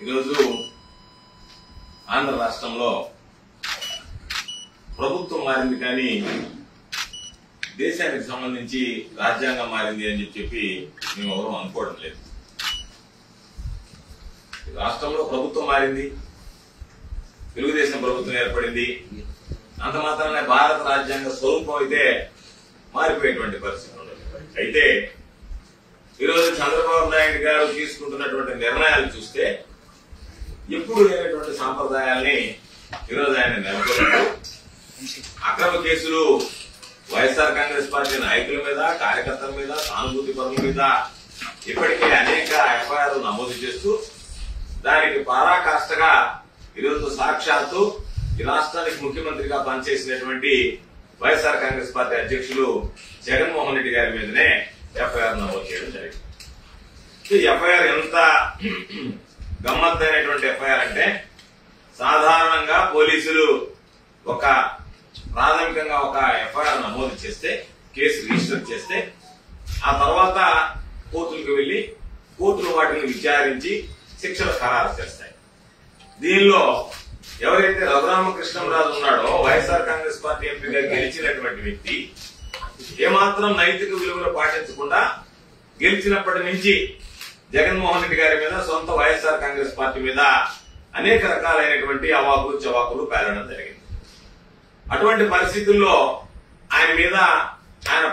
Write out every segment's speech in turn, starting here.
ఈరోజు ఆంధ్ర రాష్ట్రంలో ప్రభుత్వం మారింది కానీ దేశానికి సంబంధించి రాజ్యాంగం మారింది అని చెప్పి మేము ఎవరూ అనుకోవడం లేదు. రాష్ట్రంలో ప్రభుత్వం మారింది, తెలుగుదేశం ప్రభుత్వం ఏర్పడింది, అంత మాత్రమే భారత రాజ్యాంగ స్వరూపం అయితే మారిపోయేటువంటి పరిస్థితి ఉండదు. అయితే ఈరోజు చంద్రబాబు నాయుడు గారు తీసుకుంటున్నటువంటి నిర్ణయాలు చూస్తే ఎప్పుడు లేనటువంటి సాంప్రదాయాల్ని ఈరోజు ఆయన నెలకొల్పారు. అక్రమ కేసులు వైఎస్ఆర్ కాంగ్రెస్ పార్టీ నాయకుల మీద, కార్యకర్తల మీద, సానుభూతి పరుల మీద ఇప్పటికే అనేక ఎఫ్ఐఆర్లు నమోదు చేస్తూ దానికి పరాకాష్ఠగా ఈరోజు సాక్షాత్తు ఈ రాష్ట్రానికి ముఖ్యమంత్రిగా పనిచేసినటువంటి వైఎస్ఆర్ కాంగ్రెస్ పార్టీ అధ్యక్షులు జగన్మోహన్ రెడ్డి గారి మీదనే ఎఫ్ఐఆర్ నమోదు చేయడం జరిగింది. ఎఫ్ఐఆర్ ఎంత గమ్మత్తైనటువంటి ఎఫ్ఐఆర్ అంటే, సాధారణంగా పోలీసులు ప్రాథమికంగా ఒక ఎఫ్ఐఆర్ నమోదు చేస్తే, కేసు రిజిస్టర్ చేస్తే, ఆ తర్వాత కోర్టులకు వెళ్లి కోర్టులు వాటిని విచారించి శిక్షలు ఖరారు చేస్తాయి. దీనిలో ఎవరైతే రఘురామకృష్ణంరాజు ఉన్నాడో, వైఎస్ఆర్ కాంగ్రెస్ పార్టీ ఎంపీగా గెలిచినటువంటి వ్యక్తి, ఏమాత్రం నైతిక విలువలు పాటించకుండా గెలిచినప్పటి నుంచి జగన్మోహన్ రెడ్డి గారి మీద, సొంత వైఎస్ఆర్ కాంగ్రెస్ పార్టీ మీద అనేక రకాలైనటువంటి అవాకులు చవాకులు పేలడం జరిగింది. అటువంటి పరిస్థితుల్లో ఆయన మీద ఆయన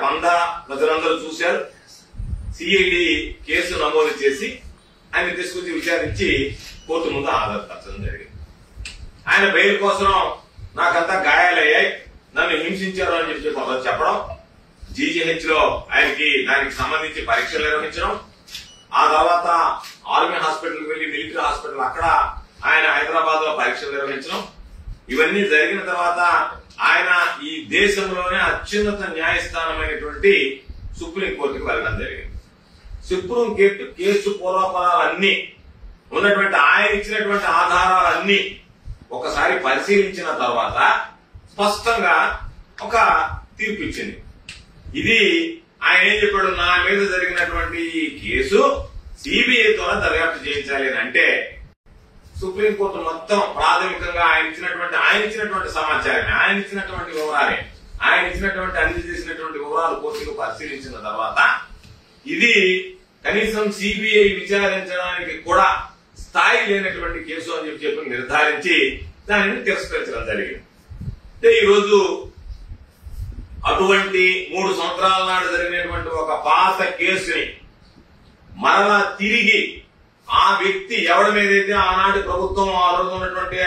ప్రజలందరూ చూశారు. సిఐడి కేసు నమోదు చేసి ఆయన తీసుకొచ్చి విచారించి కోర్టు ముందు హాజరుపరచడం జరిగింది. ఆయన బెయిల్ కోసం నాకంతా గాయాలయ్యాయి, నన్ను హింసించారు అని చెప్పడం, జీజీహెచ్ లో ఆయనకి దానికి సంబంధించి పరీక్షలు నిర్వహించడం, ఆ తర్వాత ఆర్మీ హాస్పిటల్ వెళ్లి మిలిటరీ హాస్పిటల్ అక్కడ ఆయన హైదరాబాద్ లో పరీక్షలు నిర్వహించడం, ఇవన్నీ జరిగిన తర్వాత ఆయన ఈ దేశంలోనే అత్యున్నత న్యాయస్థానమైనటువంటి సుప్రీంకోర్టుకు వెళ్లడం జరిగింది. సుప్రీం కేసు పూర్వపరాలన్నీ ఉన్నటువంటి ఆయన ఇచ్చినటువంటి ఆధారాలన్నీ ఒకసారి పరిశీలించిన తర్వాత స్పష్టంగా ఒక తీర్పు ఇచ్చింది. ఇది ఆయన ఏం చెప్పాడు, నా మీద జరిగినటువంటి ఈ కేసు సిబిఐ ద్వారా దర్యాప్తు చేయించాలి అని అంటే, సుప్రీంకోర్టు మొత్తం ప్రాథమికంగా ఆయన ఇచ్చినటువంటి సమాచారాన్ని, ఆయన ఇచ్చినటువంటి వివరాలే, ఆయన ఇచ్చినటువంటి అందజేసినటువంటి వివరాలు కోర్టుకు పరిశీలించిన తర్వాత ఇది కనీసం సిబిఐ విచారించడానికి కూడా స్థాయి లేనటువంటి కేసు అని చెప్పి నిర్ధారించి దానిని తిరస్కరించడం జరిగింది. అంటే ఈరోజు అటువంటి 3 సంవత్సరాల నాడు జరిగినటువంటి ఒక పాత కేసుని మరలా తిరిగి ఆ వ్యక్తి ఎవరి మీదైతే ఆనాటి ప్రభుత్వం ఆ రోజు ఉన్నటువంటి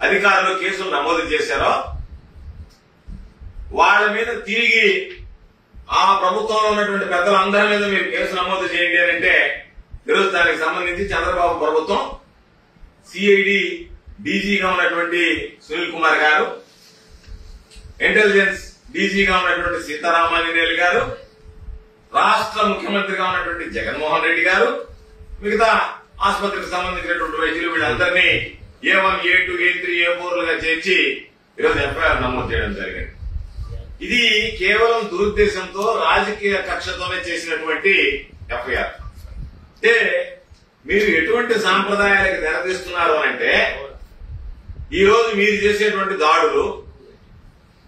అధికారులు కేసులు నమోదు చేశారో వాళ్ళ మీద తిరిగి ఆ ప్రభుత్వంలో ఉన్నటువంటి పెద్దలందరి మీద మీరు కేసు నమోదు చేయండి అని అంటే, ఈరోజు దానికి సంబంధించి చంద్రబాబు ప్రభుత్వం సిఐడి డీజీగా ఉన్నటువంటి సునీల్ కుమార్ గారు, ఇంటెలిజెన్స్ డీజీగా ఉన్నటువంటి సీతారామాంజనేయులు గారు, రాష్ట్ర ముఖ్యమంత్రిగా ఉన్నటువంటి జగన్మోహన్ రెడ్డి గారు, మిగతా ఆసుపత్రికి సంబంధించినటువంటి వైద్యులు, వీళ్ళందరినీ A1, A2, A3, A4లుగా చేర్చి ఈరోజు ఎఫ్ఐఆర్ నమోదు చేయడం జరిగింది. ఇది కేవలం దురుద్దేశంతో, రాజకీయ కక్షతోనే చేసినటువంటి ఎఫ్ఐఆర్. అంటే మీరు ఎటువంటి సాంప్రదాయాలకు తెరదీస్తున్నారు అంటే, ఈ రోజు మీరు చేసేటువంటి దాడులు,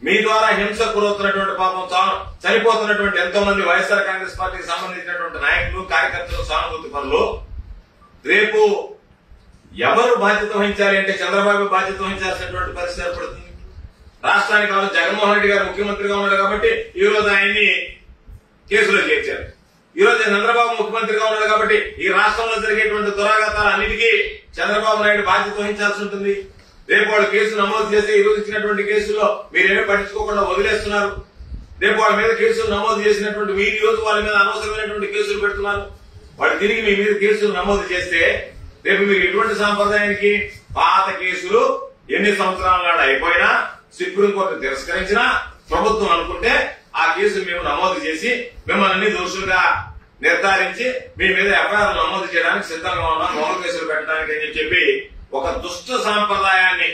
మీ ద్వారా హింసకు గురవుతున్నటువంటి పాపం చనిపోతున్నటువంటి ఎంతో మంది వైఎస్ఆర్ కాంగ్రెస్ పార్టీకి సంబంధించినటువంటి నాయకులు, కార్యకర్తలు, సానుభూతి పనులు, రేపు ఎవరు బాధ్యత వహించాలి అంటే చంద్రబాబు బాధ్యత వహించాల్సినటువంటి పరిస్థితి ఏర్పడుతుంది. రాష్ట్రానికి కావాలి జగన్మోహన్ రెడ్డి గారు ముఖ్యమంత్రిగా ఉన్నాడు కాబట్టి ఈ రోజు ఆయన్ని కేసులో చేర్చారు. ఈ రోజు చంద్రబాబు ముఖ్యమంత్రిగా ఉన్నాడు కాబట్టి ఈ రాష్ట్రంలో జరిగేటువంటి దురాఘాతాలు అన్నిటికీ చంద్రబాబు నాయుడు బాధ్యత వహించాల్సి ఉంటుంది. రేపు వాళ్ళు కేసు నమోదు చేస్తే ఈ రోజు ఇచ్చినటువంటి కేసుల్లో మీరేమీ పట్టించుకోకుండా వదిలేస్తున్నారు. రేపు వాళ్ళ మీద కేసులు నమోదు చేసినటువంటి మీరు ఈ రోజు వాళ్ళ మీద అనవసరమైనటువంటి కేసులు పెడుతున్నారు. వాళ్ళు తిరిగి మీ మీద కేసులు నమోదు చేస్తే రేపు మీరు ఎటువంటి సాంప్రదాయానికి, పాత కేసులు ఎన్ని సంవత్సరాల నాడు అయిపోయినా సుప్రీంకోర్టు తిరస్కరించినా ప్రభుత్వం అనుకుంటే ఆ కేసులు మేము నమోదు చేసి మిమ్మల్ని దోషులుగా నిర్ధారించి మీ మీద ఎఫ్ఐఆర్ నమోదు చేయడానికి సిద్ధంగా ఉన్నాం, మౌన కేసులు పెట్టడానికి అని చెప్పి ఒక దుష్ట సాంప్రదాయాన్ని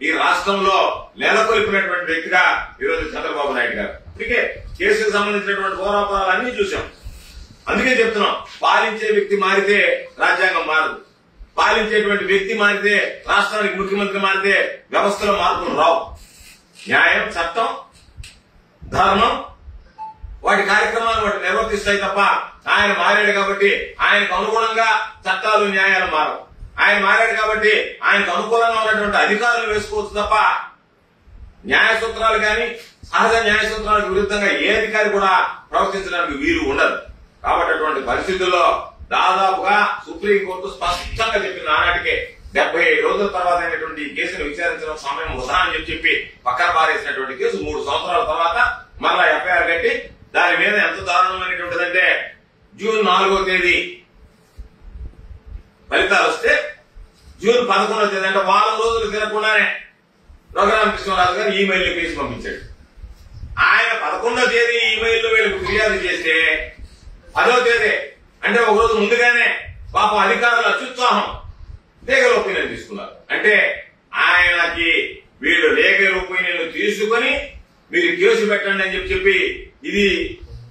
ఈ రాష్ట్రంలో నెలకొల్పినటువంటి వ్యక్తిగా ఈరోజు చంద్రబాబు నాయుడు గారు. అందుకే కేసుకు సంబంధించినటువంటి పోరాటాలు అన్ని చూసాం. అందుకే చెప్తున్నాం, పాలించే వ్యక్తి మారితే రాజ్యాంగం మారదు. పాలించేటువంటి వ్యక్తి మారితే, రాష్ట్రానికి ముఖ్యమంత్రి మారితే వ్యవస్థలో మార్పులు రావు. న్యాయం, చట్టం, ధర్మం వాటి కార్యక్రమాలు వాటి నిర్వర్తిస్తాయి తప్ప ఆయన మారాడు కాబట్టి ఆయనకు అనుగుణంగా చట్టాలు న్యాయాలు మారవు. ఆయన మారాడు కాబట్టి ఆయనకు అనుకూలంగా ఉన్నటువంటి అధికారులు వేసుకోవచ్చు తప్ప న్యాయ సూత్రాలు కానీ సహజ న్యాయ సూత్రాలకు విరుద్ధంగా ఏ అధికారి కూడా ప్రవర్తించడానికి వీలు ఉండదు. కాబట్టి అటువంటి పరిస్థితుల్లో దాదాపుగా సుప్రీంకోర్టు స్పష్టంగా చెప్పింది ఆనాటికే 75 రోజుల తర్వాత అయినటువంటి ఈ కేసును విచారించడం సమయం వృధా అని చెప్పి పక్కన పారేసినటువంటి కేసు 3 సంవత్సరాల తర్వాత మరలా ఎఫ్ఐఆర్ కట్టి దాని మీద ఎంత దారుణమైనటువంటిదంటే జూన్ 4వ తేదీ ఫలితాలు వస్తే జూన్ 11వ తేదీ అంటే వారం రోజులు తినకుండానే రఘురామకృష్ణరాజు గారు ఈమెయిల్ కేసు పంపించాడు. ఆయన 11వ తేదీ ఈమెయిల్ వీళ్ళకి ఫిర్యాదు చేస్తే 10వ తేదీ అంటే ఒక రోజు ముందుగానే పాపం అధికారులు అత్యుత్సాహం లీగల్ ఒపీనియన్ తీసుకున్నారు. అంటే ఆయనకి వీళ్ళు లీగల్ ఒపీనియన్ తీసుకుని మీరు కేసు పెట్టండి అని చెప్పి ఇది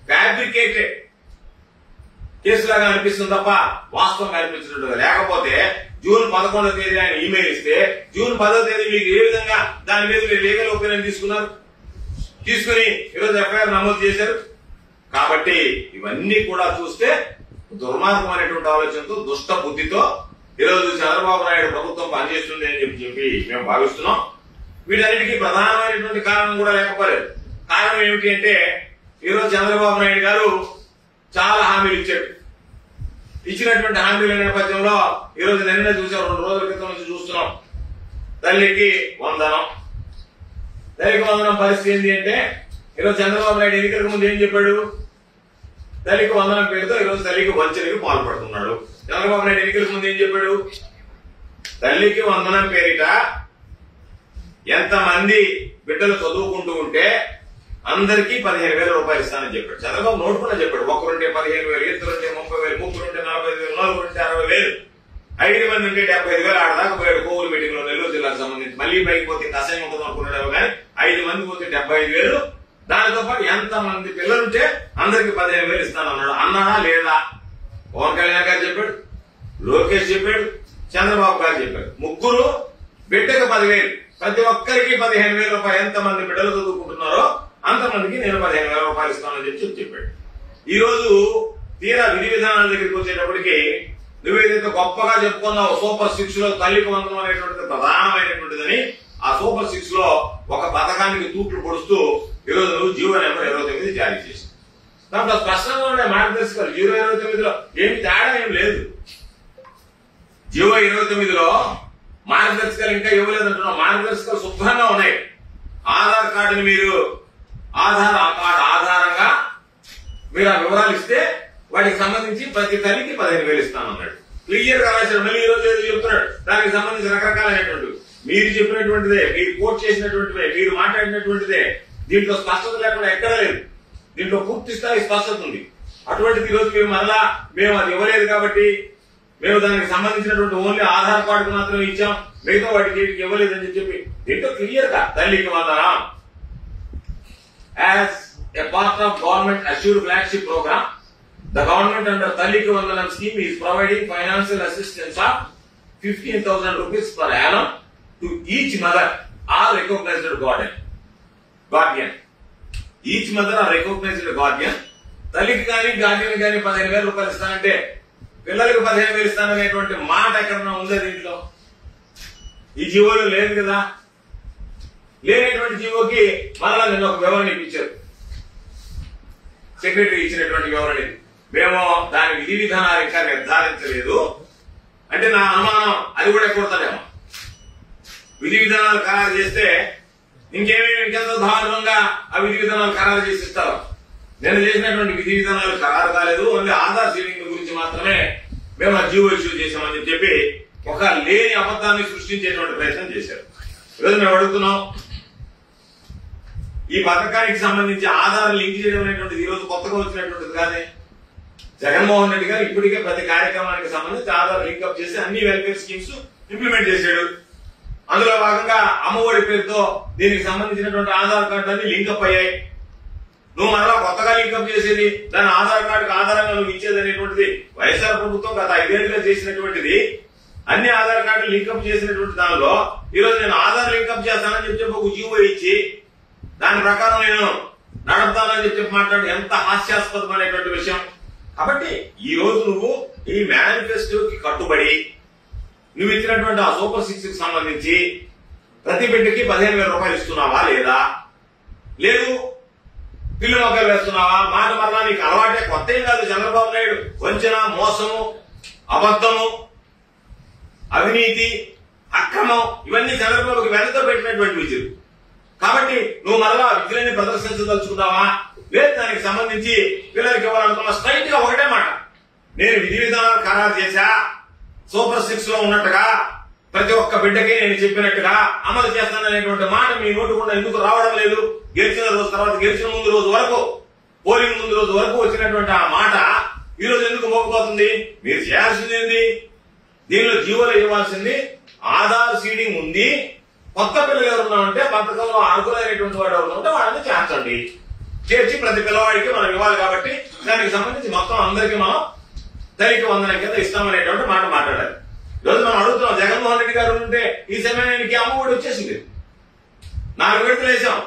ఫ్యాబ్రికేటెడ్ కేసులాగా అనిపిస్తుంది తప్ప వాస్తవంగా అనిపించినట్టుగా. లేకపోతే జూన్ 11వ తేదీ ఆయన ఈమెయిల్ ఇస్తే జూన్ 10వ తేదీ మీకు ఏ విధంగా దాని మీద మీరు లీగల్ ఒపీనియన్ తీసుకున్నారు, తీసుకుని ఈరోజు ఎఫ్ఐఆర్ నమోదు చేశారు. కాబట్టి ఇవన్నీ కూడా చూస్తే దుర్మార్గమైనటువంటి ఆలోచనతో, దుష్ట బుద్ధితో ఈరోజు చంద్రబాబు నాయుడు ప్రభుత్వం పనిచేస్తుంది అని చెప్పి మేము భావిస్తున్నాం. వీటన్నిటికీ ప్రధానమైనటువంటి కారణం కూడా లేకపోలేదు. కారణం ఏమిటి అంటే ఈరోజు చంద్రబాబు నాయుడు గారు చాలా హామీలు ఇచ్చాడు. ఇచ్చినటువంటి హామీల నేపథ్యంలో ఈరోజు నిన్న చూసాం, 2 రోజుల క్రితం నుంచి చూస్తున్నాం. తల్లికి వందనం, తల్లికి వందనం పరిస్థితి ఏంటి అంటే ఈరోజు చంద్రబాబు నాయుడు ఎన్నికలకు ముందు ఏం చెప్పాడు? తల్లికి వందనం పేరుతో ఈరోజు తల్లికి వంచనకి పాల్పడుతున్నాడు. చంద్రబాబు నాయుడు ఎన్నికలకు ముందు ఏం చెప్పాడు? తల్లికి వందనం పేరిట ఎంతమంది బిడ్డలు చదువుకుంటూ ఉంటే అందరికీ 15,000 రూపాయలు ఇస్తానని చెప్పాడు. చంద్రబాబు నోటుకున్నా చెప్పాడు. ఒకరుంటే 15,000, ఇద్దరుంటే 30,000, ముగ్గురుంటే 40,000, నలుగురుంటే 60,000, 5 మంది ఉంటే 75,000 ఆడదాకా పోయాడు. కోవూరు మీటింగ్ లో నెల్లూరు జిల్లాకు సంబంధించి. మళ్లీ పైకి పోతే ఇంకా అసహ్యం ఉంటుంది అనుకున్నాడు కానీ 5 మంది పోతే 75,000. దానితో పాటు ఎంత మంది పిల్లలుంటే అందరికి 15,000 ఇస్తానన్నాడు. అన్నాడా లేదా? పవన్ కళ్యాణ్ గారు చెప్పాడు, లోకేష్ చెప్పాడు, చంద్రబాబు గారు చెప్పారు. ముగ్గురు బిడ్డకు 10,000, ప్రతి ఒక్కరికి 15,000 రూపాయలు. ఎంత మంది బిడ్డలు చదువుకుంటున్నారో అంతమందికి నేను 15,000 రూపాయలు ఇస్తానని చెప్పాడు. ఈ రోజు తీరా విధి విధానాల దగ్గరికి వచ్చేటప్పటికి నువ్వేదైతే గొప్పగా చెప్పుకున్నావు సూపర్ 6 లో తల్లికి వందనం అనేటువంటిది ప్రధానమైనటువంటిదని, ఆ సూపర్ 6 లో ఒక పథకానికి తూట్లు పొడుస్తూ ఈరోజు నువ్వు జీవో నెంబర్ 29 జారీ చేసి దాంట్లో స్పష్టంగా ఉండే మార్గదర్శకాలు. జీవో 29లో ఏమి తేడా ఏం లేదు. జీవో 29లో మార్గదర్శకాలు ఇంకా ఇవ్వలేదంటున్నావు. మార్గదర్శకాలు శుభ్రంగా ఉన్నాయి. ఆధార్ కార్డుని మీరు ఆధార్ కార్డు ఆధారంగా మీరు ఆ వివరాలు ఇస్తే వాటికి సంబంధించి ప్రతి తల్లికి 15,000 ఇస్తానన్నాడు. క్లియర్ గా రాశాడు. మళ్ళీ ఈ రోజు ఏదో చెప్తున్నాడు. దానికి సంబంధించి రకరకాలైనటువంటి మీరు చెప్పినటువంటిదే, మీరు కోట్ చేసినటువంటిదే, మీరు మాట్లాడినటువంటిదే. దీంట్లో స్పష్టత లేకుండా ఎక్కడా లేదు. దీంట్లో పూర్తి స్థాయి స్పష్టత ఉంది. అటువంటిది ఈ రోజు మీరు మరలా మేము అది ఇవ్వలేదు కాబట్టి మేము దానికి సంబంధించినటువంటి ఓన్లీ ఆధార్ కార్డుకు మాత్రమే ఇచ్చాం, మిగతా వాటికి ఇవ్వలేదని చెప్పి దీంట్లో క్లియర్ గా తల్లికి వందనం as a part of government assured flagship program, the government under Talliki Vandanam scheme is providing financial assistance of 15,000 rupees per annum to each mother or recognized guardian. Each mother or recognized guardian. తల్లికి కానీ Guardian కానీ 15,000 రూపాయలు ఇస్తానంటే పిల్లలకి 15,000 ఇస్తాననేటువంటి మాట ఎక్కడన్నా ఉందా దీంట్లో? ఈ జీవోలో లేదు కదా. లేనటువంటి జీవోకి మరలా నిన్న ఒక వివరణ ఇప్పించారు. సెక్రటరీ ఇచ్చినటువంటి వివరణ ఇది. మేము దాని విధి విధానాలు ఇంకా నిర్ధారించలేదు అంటే నా అనుమానం అది కూడా ఎక్కువడతాడేమో. విధి విధానాలు ఖరారు చేస్తే ఇంకేమేమి ఇంకెంతో దారుణంగా ఆ విధి విధానాలు ఖరారు చేసి ఇస్తారు. నేను చేసినటువంటి విధి విధానాలు ఖరారు కాలేదు, ఓన్లీ ఆధార్ సీలింగ్ గురించి మాత్రమే మేము ఆ జీవో ఇష్యూ చేశామని చెప్పి ఒక లేని అబద్ధాన్ని సృష్టించేటువంటి ప్రయత్నం చేశారు. ఈరోజు మేము అడుగుతున్నాం, ఈ పథకానికి సంబంధించి ఆధార్ లింక్ చేయడం అనేటువంటిది ఈ రోజు కొత్తగా వచ్చినటువంటిది కాదే. జగన్మోహన్ రెడ్డి గారు ఇప్పటికే ప్రతి కార్యక్రమానికి సంబంధించి ఆధార్ లింక్అప్ చేసి అన్ని వెల్ఫేర్ స్కీమ్స్ ఇంప్లిమెంట్ చేశాడు. అందులో భాగంగా అమ్మఒడి పేరుతో దీనికి సంబంధించినటువంటి ఆధార్ కార్డులన్నీ లింక్అప్ అయ్యాయి. నువ్వు మరలా కొత్తగా లింక్అప్ చేసేది, దాని ఆధార్ కార్డుకు ఆధారంగా నువ్వు ఇచ్చేది అనేటువంటిది వైఎస్ఆర్ ప్రభుత్వం గత 5 ఏళ్లుగా చేసినటువంటిది. అన్ని ఆధార్ కార్డులు లింకప్ చేసినటువంటి దానిలో ఈరోజు నేను ఆధార్ లింకప్ చేస్తానని చెప్పి ఒక జీవో ఇచ్చి దాని ప్రకారం నేను నడుపుతానని చెప్పి మాట్లాడు ఎంత హాస్యాస్పదమైనటువంటి విషయం. కాబట్టి ఈ రోజు నువ్వు ఈ మేనిఫెస్టోకి కట్టుబడి నువ్వు ఇచ్చినటువంటి ఆ సూపర్ 6 కి సంబంధించి ప్రతి బిడ్డకి 15,000 రూపాయలు ఇస్తున్నావా లేదా, లేదు పిల్లు మొక్కలు వేస్తున్నావా, మాట మరలా నీకు అలవాటే కొత్త ఏం కాదు. చంద్రబాబు నాయుడు వంచన, మోసము, అబద్ధము, అవినీతి, అక్రమం ఇవన్నీ చంద్రబాబుకి వెనక పెట్టినటువంటి విద్యులు. కాబట్టి నువ్వు మరలా విద్యులని ప్రదర్శించదలుచుకున్నావా, లేదు దానికి సంబంధించి పిల్లలకి ఇవ్వాలనుకున్నా స్ట్రైట్ గా ఒకటే మాట, నేను విధి విధానాలు ఖరారు చేశా, సూపర్ 6 లో ఉన్నట్టుగా ప్రతి ఒక్క బిడ్డకి నేను చెప్పినట్టుగా అమలు చేస్తాననేటువంటి మాట మీ నోటు కూడా ఎందుకు రావడం లేదు? గెలిచిన రోజు తర్వాత గెలిచిన ముందు రోజు వరకు, పోలింగ్ ముందు రోజు వరకు వచ్చినటువంటి ఆ మాట ఈ రోజు ఎందుకు మోకపోతుంది? మీరు చేయాల్సింది ఏంది? దీనిలో జీవోలో ఇవ్వాల్సింది ఆధార్ సీడింగ్ ఉంది. కొత్త పిల్లలు ఎవరున్నా ఉంటే పథకంలో అర్హులైనటువంటి వాడు ఎవరు ఉంటే వాళ్ళని చేర్చండి. చేర్చి ప్రతి పిల్లవాడికి మనం ఇవ్వాలి. కాబట్టి దానికి సంబంధించి మొత్తం అందరికీ మనం తల్లికి వందనం కింద ఇస్తామనేటువంటి మాట మాట్లాడాలి. ఈరోజు మనం అడుగుతున్నాం, జగన్మోహన్ రెడ్డి గారు ఉంటే ఈ సమయానికి అమ్మఒడి వచ్చేసింది. 4 విడతలు వేసాం,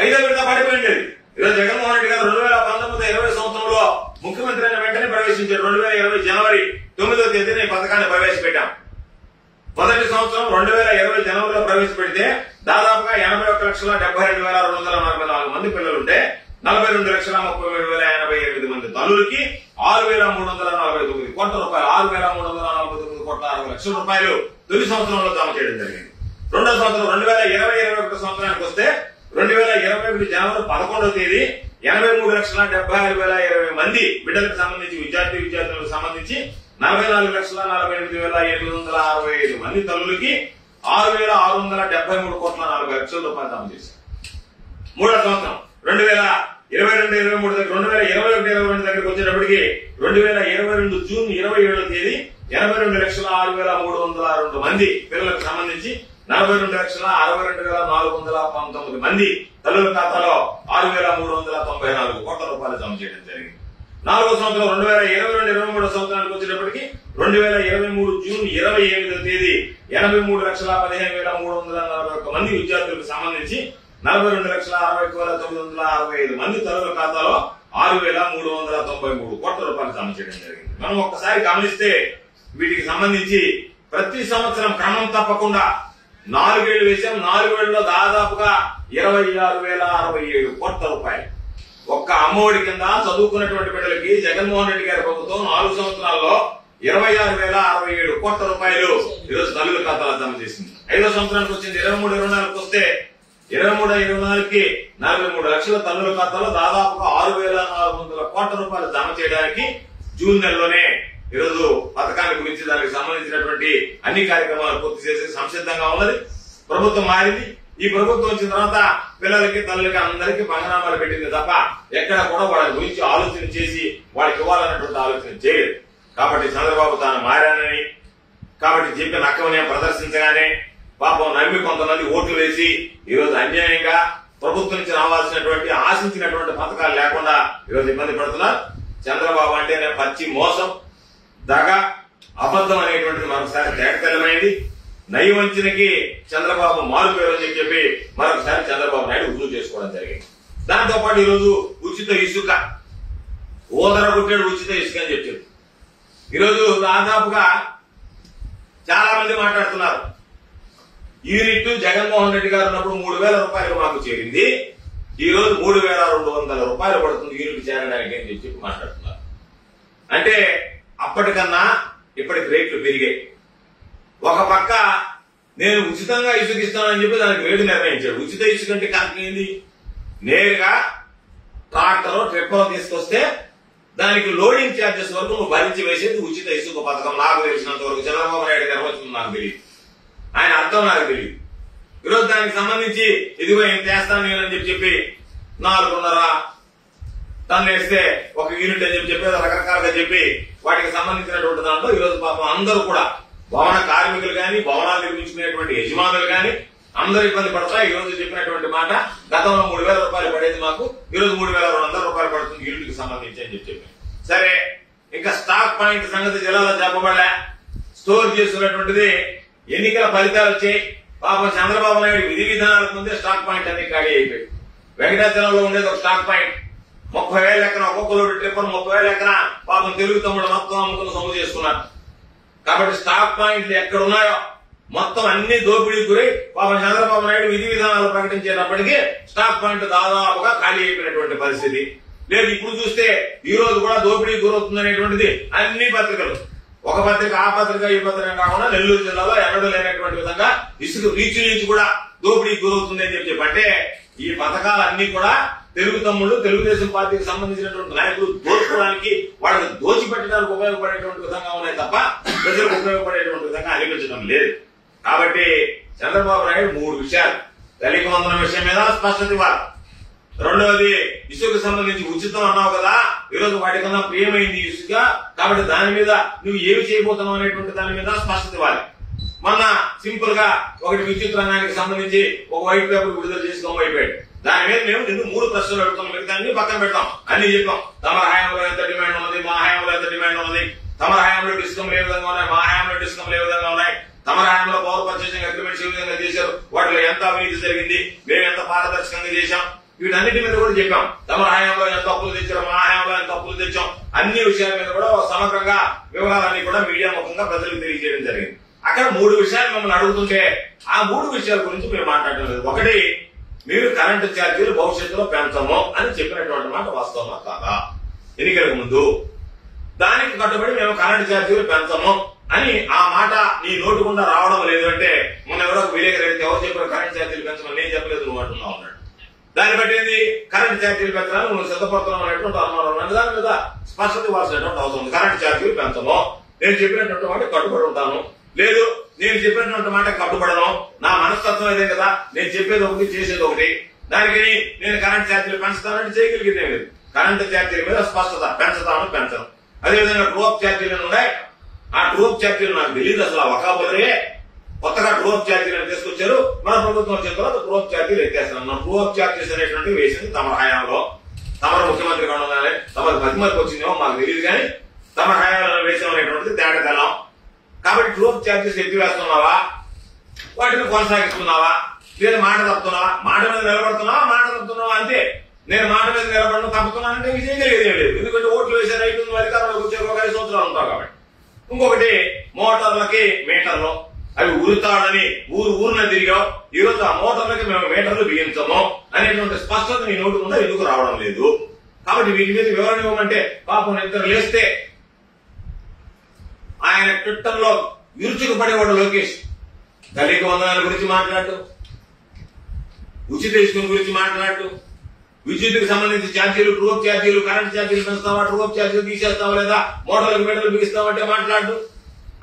5వ విడత పడిపోయింది. ఈరోజు జగన్మోహన్ రెడ్డి గారు 2019-20 సంవత్సరంలో ముఖ్యమంత్రి అయిన వెంటనే ప్రవేశించారు. 2020 జనవరి 9వ తేదీన ఈ పథకాన్ని ప్రవేశపెట్టాం. మొదటి సంవత్సరం 2020 జనవరిలో ప్రవేశపెడితే దాదాపుగా 81,72,244 మంది పిల్లలుంటే 42,37,088 మంది తల్లులకి 6,349 కోట్ల రూపాయలు, 6,349 కోట్ల 60 లక్షల రూపాయలు తొలి సంవత్సరంలో జమ చేయడం జరిగింది. రెండో సంవత్సరం 2020-21 సంవత్సరానికి వస్తే 2021 జనవరి 11వ తేదీ 83,76,20 మంది బిడ్డలకు సంబంధించి విద్యార్థులకు సంబంధించి 44,48,865 మంది తల్లులకి 6,673 కోట్ల 40 లక్షల రూపాయలు జమ చేశారు. మూడో సంవత్సరం 2022-23 దగ్గర 2021-22 దగ్గరికి వచ్చేటప్పటికి 2022 జూన్ 27వ తేదీ 82,06,302 మంది పిల్లలకు సంబంధించి 42,62,419 మంది తల్లుల ఖాతాలో 6,394 కోట్ల రూపాయలు జమ చేయడం జరిగింది. నాలుగో సంవత్సరం 2022-23 సంవత్సరానికి వచ్చేటప్పటికి 2023 జూన్ 28వ తేదీ 83,15,341 మంది విద్యార్థులకు సంబంధించి 42,60,965 మంది తల్లుల ఖాతాలో 6,393 కోట్ల రూపాయలు జమ చేయడం జరిగింది. మనం ఒక్కసారి గమనిస్తే వీటికి సంబంధించి ప్రతి సంవత్సరం క్రమం తప్పకుండా 4 ఏళ్లు వేసాం. 4 ఏళ్లలో దాదాపుగా 26,067 కోట్ల రూపాయలు ఒక్క అమ్మఒడి కింద చదువుకున్నటువంటి బిడ్డలకి జగన్మోహన్ రెడ్డి గారి ప్రభుత్వం 4 సంవత్సరాల్లో 26,067 కోట్ల రూపాయలు ఈరోజు తల్లుల ఖాతాలో జమ చేసింది. 5వ సంవత్సరానికి వచ్చింది 23-24 వస్తే 23-24కి 43 లక్షల తల్లుల ఖాతాలో దాదాపుగా 6,400 కోట్ల రూపాయలు జమ చేయడానికి జూన్ నెలలోనే ఈరోజు పథకాన్ని గురించి దానికి సంబంధించినటువంటి అన్ని కార్యక్రమాలు పూర్తి చేసి సంసిద్ధంగా ఉన్నది. ప్రభుత్వం మారింది. ఈ ప్రభుత్వం వచ్చిన తర్వాత పిల్లలకి తల్లులకి అందరికీ పంగనామాలు పెట్టింది తప్ప ఎక్కడ కూడా వాళ్ళ గురించి ఆలోచన చేసి వాళ్ళకి ఇవ్వాలన్నటువంటి ఆలోచన చేయలేదు. కాబట్టి చంద్రబాబు తాను మారానని కాబట్టి చెప్పిన అక్కవనే ప్రదర్శించగానే పాపం నమ్మి కొంతమంది ఓట్లు వేసి ఈరోజు అన్యాయంగా ప్రభుత్వం నుంచి రావాల్సినటువంటి ఆశించినటువంటి పథకాలు లేకుండా ఈరోజు ఇబ్బంది పడుతున్నారు. చంద్రబాబు అంటేనే పచ్చి మోసం, దగ, అబద్ధం అనేటువంటిది మరొకసారి తేటతెల్లమైంది. నయవంచనకి చంద్రబాబు మారు పేరు అని చెప్పి మరొకసారి చంద్రబాబు నాయుడు రుజువు చేసుకోవడం జరిగింది. దాంతో పాటు ఈరోజు ఉచిత ఇసుక ఓదరగొట్టాడు, ఉచిత ఇసుక అని చెప్పాడు. ఈరోజు దాదాపుగా చాలా మంది మాట్లాడుతున్నారు, యూనిట్ జగన్మోహన్ రెడ్డి గారు ఉన్నప్పుడు 3,000 రూపాయలు మాకు చేరింది, ఈ రోజు 3,200 రూపాయలు పడుతుంది యూనిట్ చేరడానికి అని చెప్పి మాట్లాడుతున్నారు. అంటే అప్పటికన్నా ఇప్పటికి రేట్లు పెరిగాయి. ఒక పక్క నేను ఉచితంగా ఇసుక ఇస్తానని చెప్పి దానికి రేటు నిర్ణయించాడు. ఉచిత ఇసుక అంటే కారణం ఏంది? నేరుగా ట్రాక్టర్ ట్రిప్పర్ తీసుకొస్తే దానికి లోడింగ్ ఛార్జెస్ వరకు నువ్వు భరించి వేసేది ఉచిత ఇసుక పథకం. నాకు తెలిసినంత వరకు చంద్రబాబు నాయుడు గారు వచ్చింది నాకు తెలియదు, ఆయన అర్థం నాకు తెలియదు. ఈరోజు దానికి సంబంధించి ఇదిగో ఏం చేస్తాను నేనని చెప్పి 4.5 టన్ను వేస్తే 1 యూనిట్ అని చెప్పి రకరకాలుగా చెప్పి వాటికి సంబంధించినటువంటి దాంట్లో ఈరోజు పాపం అందరూ కూడా భవన కార్మికులు గాని భవనాలు నిర్మించుకునేటువంటి యజమానులు గాని అందరూ ఇబ్బంది పడతారు. ఈ రోజు చెప్పినటువంటి మాట, గతంలో 3,000 రూపాయలు పడేది మాకు ఈ రోజు 3,200 రూపాయలు పడుతుంది యూనిట్ కి సంబంధించి అని చెప్పి. సరే, ఇంకా స్టాక్ పాయింట్ సంగతి జిల్లాలో చెప్పబడలే. స్టోర్ చేసుకున్నటువంటిది ఎన్నికల ఫలితాలు వచ్చాయి. పాపం చంద్రబాబు నాయుడు విధి విధానాలకు ముందే స్టాక్ పాయింట్ అన్ని ఖాళీ అయిపోయి వెంకటాచలంలో ఉండేది ఒక స్టాక్ పాయింట్ 30,000 ఎకరం ఒక్కొక్కరు ట్రిప్పర్ 30,000 ఎకరా పాపం తెలుగు తమ్ముడు మొత్తం అమ్ముకుని సొమ్ము చేసుకున్నారు. కాబట్టి స్టాక్ పాయింట్లు ఎక్కడున్నాయో మొత్తం అన్ని దోపిడీకి గురై పాపం చంద్రబాబు నాయుడు విధి విధానాలు ప్రకటించేటప్పటికీ స్టాక్ పాయింట్ దాదాపుగా ఖాళీ అయిపోయినటువంటి పరిస్థితి లేదు. ఇప్పుడు చూస్తే ఈ రోజు కూడా దోపిడీ గురవుతుందనేటువంటిది అన్ని పత్రికలు, ఒక పత్రిక ఆ పత్రిక ఈ పత్రిక కాకుండా నెల్లూరు జిల్లాలో ఎన్నడూ లేనటువంటి విధంగా ఇసుక రీచ్ నుంచి కూడా దోపిడీకి గురవుతుంది అని చెప్పి అంటే ఈ పథకాలన్నీ కూడా తెలుగు తమ్ముళ్ళు తెలుగుదేశం పార్టీకి సంబంధించినటువంటి నాయకులు దోచుకోవడానికి వాళ్ళకి దోచిపెట్టడానికి ఉపయోగపడేటువంటి విధంగా ఉన్నాయి తప్ప ప్రజలకు ఉపయోగపడేటువంటి విధంగా అనిపించడం లేదు. కాబట్టి చంద్రబాబు నాయుడు 3 విషయాలు, తల్లికి వందనం విషయం మీద స్పష్టత ఇవ్వాలి. రెండవది ఇసుకకు సంబంధించి ఉచితం అన్నావు కదా, ఈరోజు వాటికన్నా ప్రియమైంది ఇసుక, కాబట్టి దాని మీద నువ్వు ఏమి చేయబోతున్నావు అనేటువంటి దాని మీద స్పష్టత ఇవ్వాలి. మొన్న సింపుల్ గా ఒకటి విద్యుత్ రంగానికి సంబంధించి ఒక వైట్ పేపర్ విడుదల చేసుకోవడం అయిపోయాడు. దాని మీద మేము నిన్ను 3 ప్రశ్నలు అడుగుతాం, మిగతా పక్కన పెడతాం అన్ని చెప్పాం. తమ హయాంలో ఎంత డిమాండ్ ఉన్నది, మా హయాంలో ఎంత డిమాండ్ ఉన్నది, తమ హయాంలో డిస్కమ్లు ఏ విధంగా ఉన్నాయి, మా హయాంలో డిస్కమ్లు ఏ విధంగా ఉన్నాయి, తమ హయాంలో పవర్ పర్చేసింగ్ అగ్రిమెంట్స్ ఏ విధంగా చేశారు, వాటిలో ఎంత అవినీతి జరిగింది, మేము ఎంత పారదర్శకంగా చేశాం, వీటన్నిటి మీద కూడా చెప్పాం. తమ హయాంలో ఎంత అప్పులు తెచ్చారు, మా హయాంలో ఎంత అప్పులు తెచ్చాం, అన్ని విషయాల మీద కూడా సమగ్రంగా వివరాలన్నీ కూడా మీడియా ముఖంగా ప్రజలకు తెలియజేయడం జరిగింది. అక్కడ 3 విషయాలు మిమ్మల్ని అడుగుతుంటే ఆ 3 విషయాల గురించి మేము మాట్లాడడం లేదు. ఒకటి, మీరు కరెంటు ఛార్జీలు భవిష్యత్తులో పెంచము అని చెప్పినటువంటి మాట వాస్తవమా కాదా? ఎన్నికలకు ముందు దానికి కట్టుబడి మేము కరెంటు ఛార్జీలు పెంచము అని ఆ మాట నీ నోటు గుండా రావడం లేదు అంటే మొన్న ఎవరో విలేకరు అయితే ఎవరు చెప్పారు కరెంటు ఛార్జీలు పెంచమని, నేను చెప్పలేదు నువ్వు అంటున్నావు అన్నాడు. దాన్ని బట్టి ఏంది కరెంటు ఛార్జీలు పెంచడానికి నువ్వు సిద్ధపడుతున్నావు అనేటువంటి అనుమానం ఉన్నది. దాని మీద స్పష్టత ఇవ్వాల్సినటువంటి అవసరం ఉంది. కరెంటు ఛార్జీలు పెంచము, నేను చెప్పినటువంటి మాట కట్టుబడి ఉంటాను, లేదు నేను చెప్పినటువంటి మాట కట్టుబడను, నా మనస్తత్వం అదే కదా, నేను చెప్పేది ఒకటి చేసేది ఒకటి, దానికి నేను కరెంట్ ఛార్జీలు పెంచుతానంటే చేయగలిగిందే లేదు. కరెంటు ఛార్జీల మీద స్పష్టత, పెంచుతాను పెంచను. అదేవిధంగా ట్రూఅప్ ఛార్జీలు ఉన్నాయి, ఆ ట్రూఅప్ ఛార్జీలు నాకు తెలియదు అసలు, వకాబులరే కొత్తగా ట్రూఅప్ ఛార్జీలను తీసుకొచ్చారు, మన ప్రభుత్వం వచ్చిన తర్వాత ట్రూఅప్ ఛార్జీలు ఎత్తేస్తున్నాం. ట్రూఅప్ ఛార్జీస్ అనేటువంటివి వేసింది తమ హయాంలో, తమరు ముఖ్యమంత్రిగా ఉండగానే తమకు మధ్యమరికి వచ్చిందేమో మాకు తెలియదు కానీ తమ హయాంలో వేసాం అనేటువంటిది తేడా తెల్లం. కాబట్టి ట్రూఅప్ ఛార్జెస్ ఎత్తివేస్తున్నావా, వాటిని కొనసాగిస్తున్నావా, లేదా మాట తప్పుతున్నావా, మాట మీద నిలబడుతున్నావా, మాట తప్పుతున్నావా అంతే. నేను మాట మీద నిలబడడం తప్పుతున్నానంటే చేయగలిగేది ఏం లేదు, ఎందుకంటే ఓట్లు వేసే రైతు అధికారంలోకి వచ్చే ఒక 5 సంవత్సరాలు ఉంటావు కాబట్టి. ఇంకొకటి, మోటార్లకి మీటర్లు అవి ఉరుతాడని ఊరున తిరిగావు, ఈ రోజు ఆ మోటార్లకి మేము మీటర్లు బిగించము అనేటువంటి స్పష్టత నీ నోటు కూడా ఎందుకు రావడం లేదు. కాబట్టి వీటి మీద వివరణ ఇవ్వమంటే పాపం ఇద్దరు లేస్తే ఆయన ట్విట్టర్ లో విరుచుకు పడేవాడు లోకేష్. దళిత వందనాల గురించి మాట్లాడు, ఉచిత ఇసుక గురించి మాట్లాడు, విద్యుత్కి సంబంధించి ఛార్జీలు, ట్రూఅప్ ఛార్జీలు, కరెంట్ ఛార్జీలు పెంచుతావా, ట్రూఅప్ ఛార్జీలు తీసేస్తావా లేదా, మోటార్లకు మీటర్లు బిగిస్తావంటే మాట్లాడు.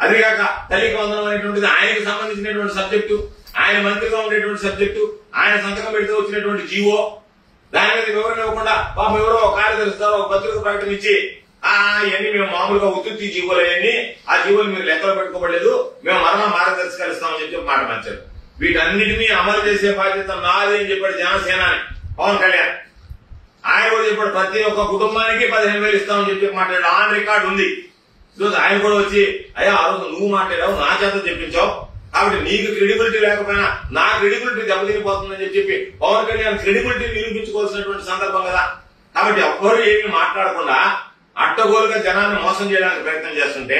అదిగాక దళిత వందనం అనేటువంటిది ఆయనకి సంబంధించినటువంటి సబ్జెక్టు, ఆయన మంత్రిగా ఉండేటువంటి సబ్జెక్టు, ఆయన సంతకం పెడితే వచ్చినటువంటి జీవో, దాని మీద వివరణ ఇవ్వకుండా పాపం ఎవరో కార్యదర్శిస్తారో ఒక పత్రిక ప్రకటన ఇచ్చి ఇవన్నీ మేము మామూలుగా ఉత్తుత్తి జీవోలు అవన్నీ, ఆ జీవోలు మీరు లెక్కలో పెట్టుకోబడలేదు, మేము మరణ మార్గదర్శకాలు ఇస్తామని చెప్పి మాట పంచారు. వీటన్నిటినీ అమలు చేసే బాధ్యత నాది అని చెప్పాడు జనసేన పవన్ కళ్యాణ్. ఆయన కూడా చెప్పాడు ప్రతి ఒక్క కుటుంబానికి 15,000 ఇస్తామని చెప్పి మాట్లాడాడు. ఆన్ రికార్డు ఉంది. ఈరోజు ఆయన కూడా వచ్చి అయ్యా ఆ రోజు నువ్వు మాట్లాడావు, నా చేత చెప్పించావు, కాబట్టి నీకు క్రెడిబిలిటీ లేకపోయినా నా క్రెడిబిలిటీ దెబ్బతినిపోతుందని చెప్పి పవన్ కళ్యాణ్ క్రెడిబిలిటీ నిరూపించుకోవాల్సినటువంటి సందర్భం కదా. కాబట్టి ఎవ్వరూ ఏమీ మాట్లాడకుండా అడ్డగోలుగా జనాన్ని మోసం చేయడానికి ప్రయత్నం చేస్తుంటే,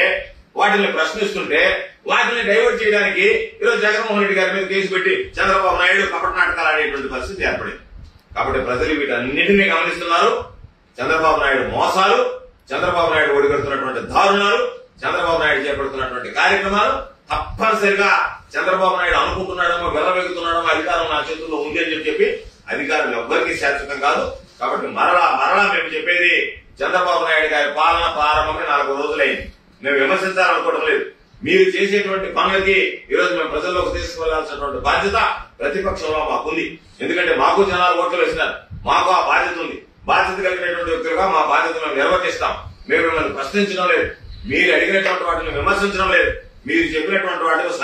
వాటిని ప్రశ్నిస్తుంటే, వాటిని డైవర్ట్ చేయడానికి ఈరోజు జగన్మోహన్ రెడ్డి గారి మీద కేసు పెట్టి చంద్రబాబు నాయుడు కపట నాటకాలు ఆడేటువంటి పరిస్థితి ఏర్పడింది. కాబట్టి ప్రజలు వీటన్నింటినీ గమనిస్తున్నారు. చంద్రబాబు నాయుడు మోసాలు, చంద్రబాబు నాయుడు ఒడిగడుతున్నటువంటి దారుణాలు, చంద్రబాబు నాయుడు చేపడుతున్నటువంటి కార్యక్రమాలు తప్పనిసరిగా చంద్రబాబు నాయుడు అనుకుంటున్నాడేమో, వెల్లవెగుతున్నాడేమో అధికారం నా చేతుల్లో ఉంది అని చెప్పి అధికారులు ఎవ్వరికీ శాశ్వతం కాదు. కాబట్టి మరలా మేము చెప్పేది, చంద్రబాబు నాయుడు గారి పాలన ప్రారంభమై 4 రోజులైంది. మేము విమర్శించాలనుకోవడం లేదు. మీరు చేసేటువంటి పనులకి ఈరోజు మేము ప్రజల్లోకి తీసుకువెళ్లాల్సినటువంటి బాధ్యత ప్రతిపక్షంలో మాకుంది. ఎందుకంటే మాకు జనాలు ఓట్లు వేసినారు, మాకు ఆ బాధ్యత ఉంది. బాధ్యత కలిగినటువంటి వ్యక్తులుగా మా బాధ్యత మేము నిర్వర్తిస్తాం. మేము మిమ్మల్ని ప్రశ్నించడం లేదు, మీరు అడిగినటువంటి వాటిని విమర్శించడం లేదు. మీరు చెప్పినటువంటి వాటిని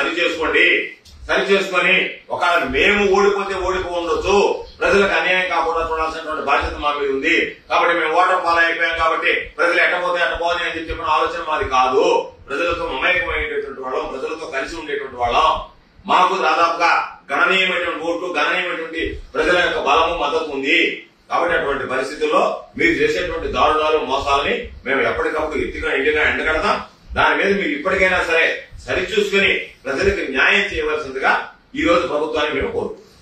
సరి చేసుకొని ఒకవేళ మేము ఓడిపోతే ఓడిపోవచ్చు, ప్రజలకు అన్యాయం కాకుండా చూడాల్సినటువంటి బాధ్యత మా మీద ఉంది. కాబట్టి మేము ఓటర్ ఫాలో అయిపోయాం కాబట్టి ప్రజలు ఎట్టపోతే ఎట్టపోతే అని చెప్పిన ఆలోచన మాది కాదు. ప్రజలతో మమేకమైనటువంటి వాళ్ళం, ప్రజలతో కలిసి ఉండేటువంటి వాళ్ళం. మాకు దాదాపుగా గణనీయమైనటువంటి ఓట్లు, గణనీయమైనటువంటి ప్రజల యొక్క బలము, మద్దతు ఉంది. కాబట్టి అటువంటి పరిస్థితుల్లో మీరు చేసేటువంటి దారుణాలు, మోసాలని మేము ఎప్పటికప్పుడు ఇంటిగా ఎండగడతాం. దాని మీద మీరు ఇప్పటికైనా సరే సరిచూసుకుని ప్రజలకు న్యాయం చేయవలసిందిగా ఈ రోజు ప్రభుత్వాన్ని మేము కోరుకుంటున్నాం.